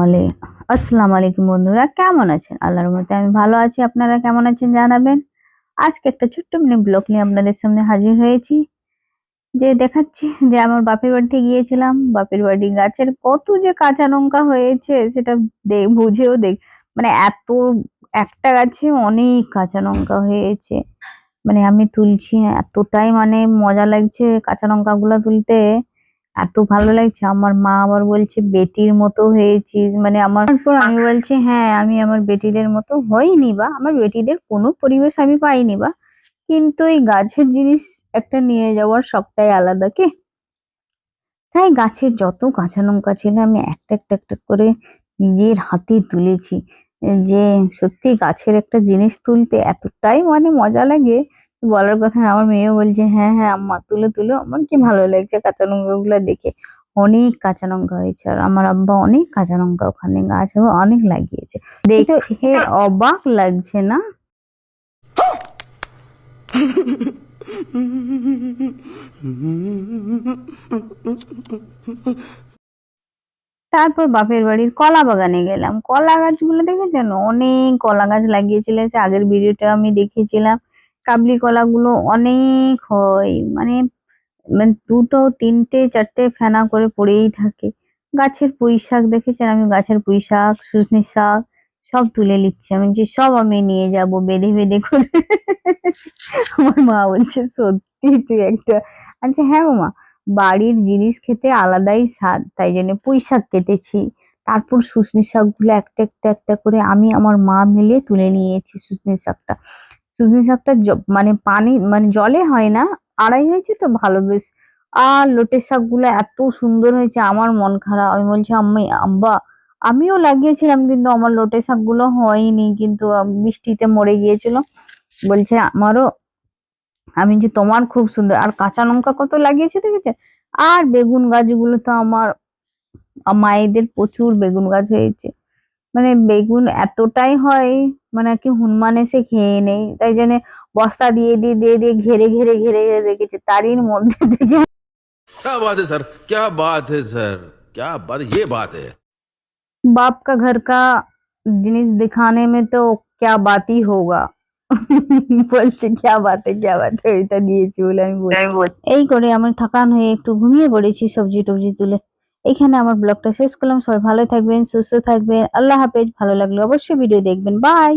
বলে আসসালামু আলাইকুম বন্ধুরা, কেমন আছেন? আল্লাহর রহমতে আমি ভালো আছি। আপনারা কেমন আছেন জানাবেন। আজকে একটা ছোট্ট মিনি ব্লগ নিয়ে আপনাদের সামনে হাজির হয়েছি। যে দেখাচ্ছি যে আমার বাপের বাড়িতে গিয়েছিলাম। বাপের বাড়ি গাছের কত যে কাঁচা লঙ্কা হয়েছে সেটা বুঝেও মানে এত একটা গাছে অনেক কাঁচা লঙ্কা হয়েছে। মানে আমি তুলছি, এতটাই মানে মজা লাগছে কাঁচা লঙ্কা গুলা তুলতে, এত ভালো লাগছে। আমার মা আবার বলছে বেটির মতো হয়েছিস, মানে আমার তারপর আমি বলছি হ্যাঁ আমি আমার বেটিদের মতো হইনি, বা আমার বেটিদের কোনো পরিবেশ আমি পাইনি, বা কিন্তু এই গাছের জিনিস একটা নিয়ে যাওয়ার সবটাই আলাদা কি। তাই গাছের যত কাঁচা লঙ্কা ছিল আমি একটা একটা একটা করে নিজের হাতে তুলেছি। যে সত্যি গাছের একটা জিনিস তুলতে এতটাই মানে মজা লাগে, বলার কথা না। আমার মেয়েও বলছে হ্যাঁ হ্যাঁ আম্মা তুলো তুলো, আমার কি ভালো লাগছে কাঁচা লঙ্কা গুলো দেখে। অনেক কাঁচা লঙ্কা হয়েছে, আর আমার আব্বা অনেক কাঁচা লঙ্কা ওখানে গাছ অনেক লাগিয়েছে। দেখে অবাক লাগছে না? তারপর বাপের বাড়ির কলা বাগানে গেলাম। কলা গাছগুলো দেখেছেন, অনেক কলা গাছ লাগিয়েছিল। সে আগের ভিডিওটা আমি দেখেছিলাম। কাবলি কলাগুলো অনেক হয়, মানে মানে দুটো তিনটে চারটে ফেনা করে পড়েই থাকে। গাছের পুঁই শাক দেখেছেন, আমি গাছের পুঁই শাক শুশনি শাক সব তুলে নিচ্ছি। আমি যে সব আমি নিয়ে যাব বেঁধে বেঁধে করে। আমার মা বলছে সত্যি তুই একটা। আচ্ছা হ্যাঁ গো মা, বাড়ির জিনিস খেতে আলাদাই স্বাদ, তাই জন্য পুঁই শাক কেটেছি। তারপর শুশনি শাক গুলো একটা একটা একটা করে আমি আমার মা মিলে তুলে নিয়েছি। শুশনি শাকটা, শুশনি শাকটা মানে পানি মানে জলে হয় না, আড়াই হয়েছে তো ভালো বেশ। আর লোটের শাক গুলো এত সুন্দর হয়েছে, আমার মন খারাপ। আমি বলছি আম্মি আব্বা আমিও লাগিয়েছিলাম কিন্তু আমার লোটের শাক গুলো হয়নি, কিন্তু বৃষ্টিতে মরে গিয়েছিল। বলছে আমারও। আমি যে তোমার খুব সুন্দর, আর কাঁচা লঙ্কা কত লাগিয়েছে দেখেছে। আর বেগুন গাছগুলো তো আমার মায়েদের প্রচুর বেগুন গাছ হয়েছে। মানে বেগুন এতটাই হয়, মানে কি হনুমান এসে খেয়ে নেই, তাই জন্য বস্তা দিয়ে দিয়ে দিয়ে দিয়ে ঘেরে ঘেরে ঘেরে ঘেরে রেখেছে। তারই মধ্যে থেকে क्या बात है सर, क्या बात है सर, क्या बात, ये बात है। बाप का घर का জিনিস दिखाने में तो क्या बात ही होगा। বলছে क्या बात है এটা দিয়েছি বলে আমি এই করে আমার থকান হয়ে একটু ঘুমিয়ে পড়েছি সবজি টবজি তুলে। এখানে আমার ব্লগটা শেষ করলাম। সবাই ভালো থাকবেন, সুস্থ থাকবেন, আল্লাহ হাফেজ। ভালো লাগলে অবশ্যই ভিডিও দেখবেন। বাই।